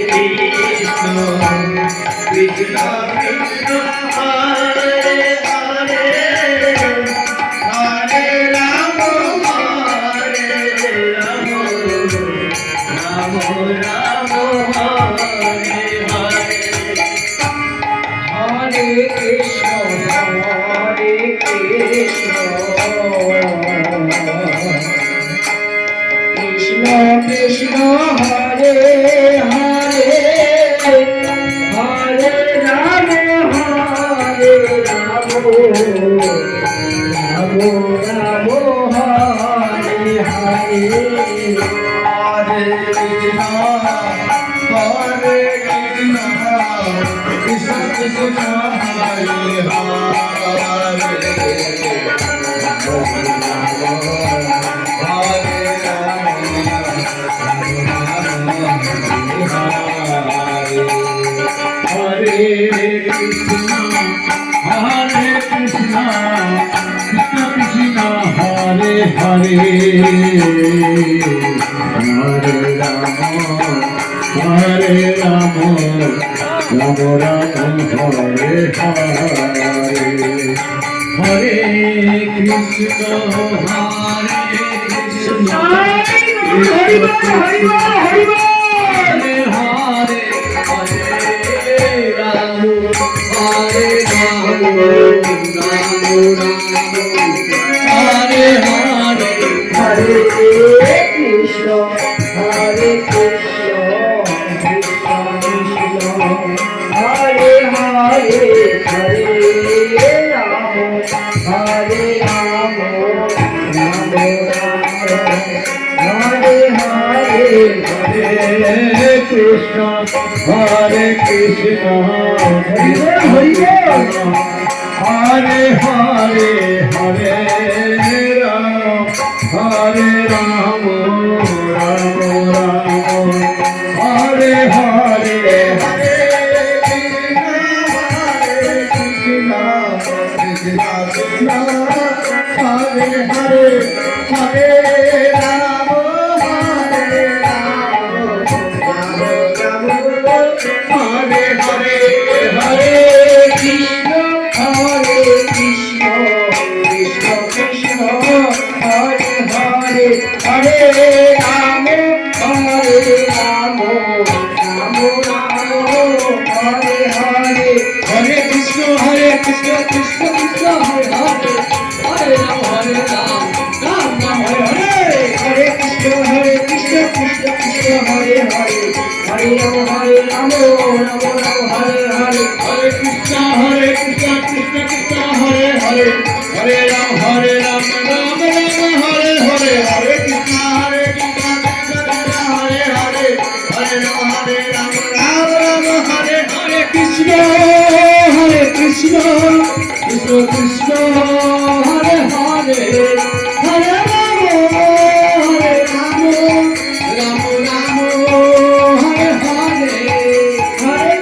Krishna Krishna Krishna Hare Hare Hare Ram Hare Ram Ram Ram Hare Hare Hare Krishna Krishna Krishna Hare Hare Hare Ram Hare Ram Ram Ram Hare Hare Hare Krishna Krishna Krishna Hare Hare Krishna Hare Krishna Krishna Krishna Hare Hare Hare Ram Hare Ram Ram Ram Hare Hare Hare Krishna Hare Krishna Hare Hare Ram Hare Ram Hare Hare Hare Krishna Hare Krishna Krishna Krishna Hare Hare Hare Ram Hare Ram Ram Ram Hare Hare Hare Krishna Hare Krishna Hare Hare Hare Ram Hare Ram Ram Ram Hare Hare Hare Krishna Krishna Krishna Hare Hare Hare Ram Hare Hare Hare Krishna Hare Krishna Krishna Krishna Hare Hare Hare Ram Hare Ram Ram Ram Hare Hare Hare Krishna Krishna Krishna Hare Hare Hare Ram Ram Ram Hare Hare Hare Krishna Krishna Krishna Hare Hare Hare Ram Ram Ram Hare Hare Hare Krishna Krishna Krishna Hare Hare Hare Ram Ram Ram Hare Hare Hare Krishna Krishna Hare Hare Hare Ram Ram Ram Hare Hare Krishna Krishna Krishna Hare Hare Hare Ram Ram Ram Hare Hare Hare Krishna Krishna Krishna Hare Hare Hare Ram Ram Ram Hare Hare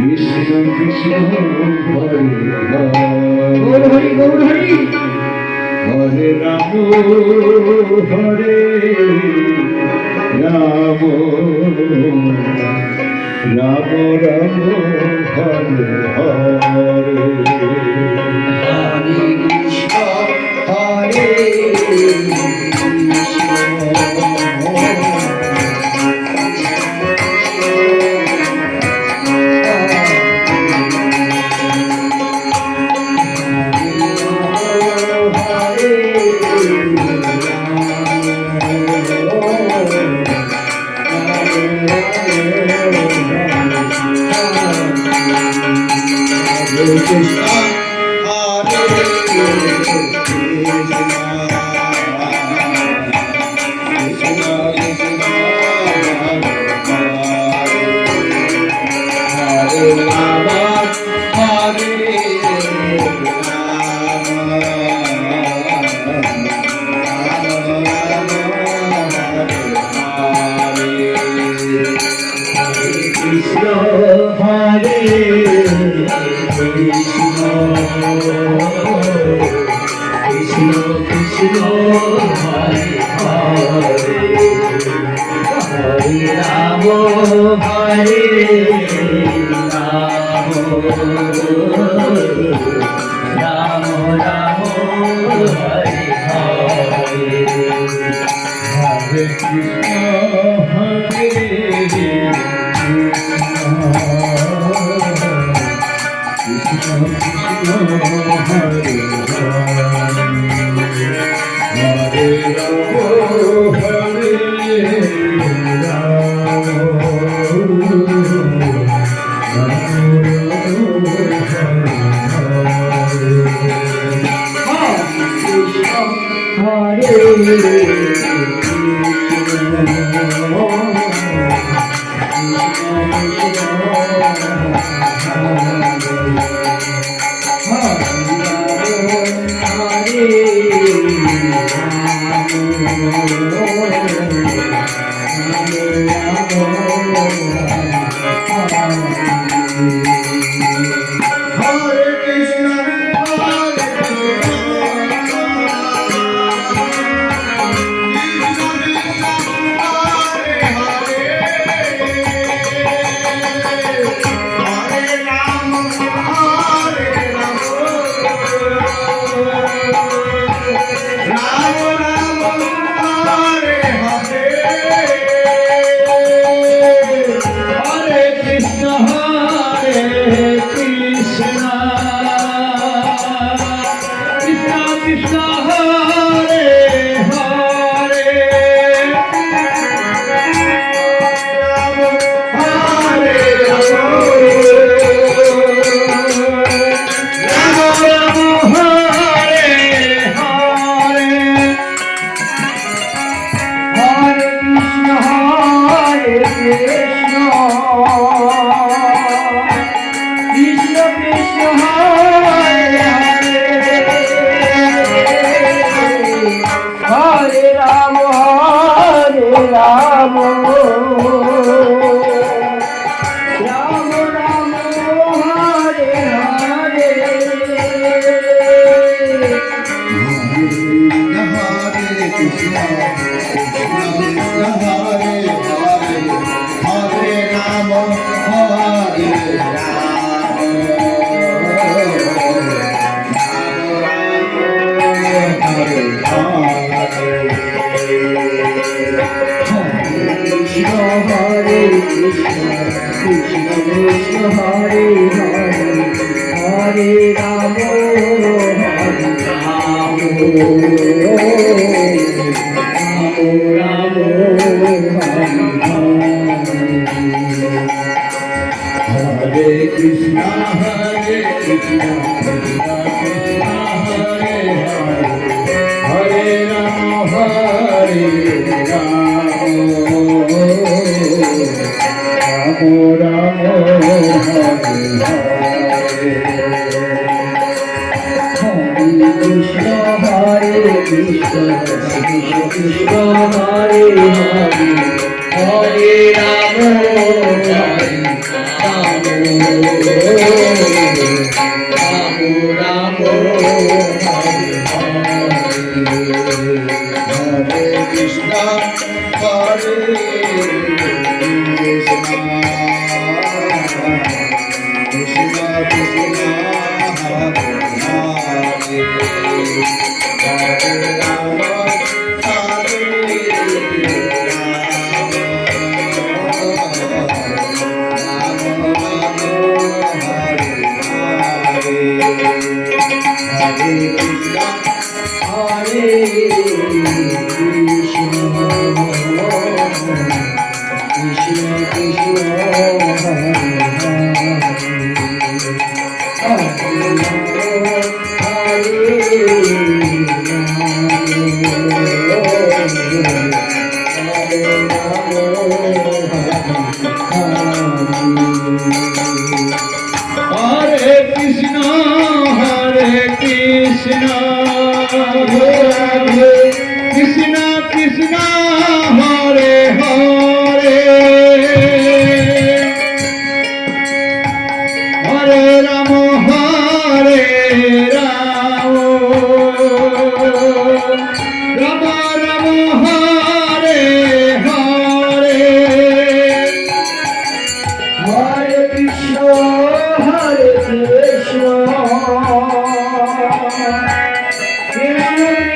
Krishna Krishna Hare Gour Hari Gour Hari Hare Ram Hare Ram Ram Ram Hare Hare Hare Krishna Hare Krishna Hare Krishna Hare Hare Hare Ram Hare Ram Ram Ram Hare Hare Hare Krishna, Hare Krishna, Krishna Krishna, Hare Hare, Krishna, Hare Krishna, Hare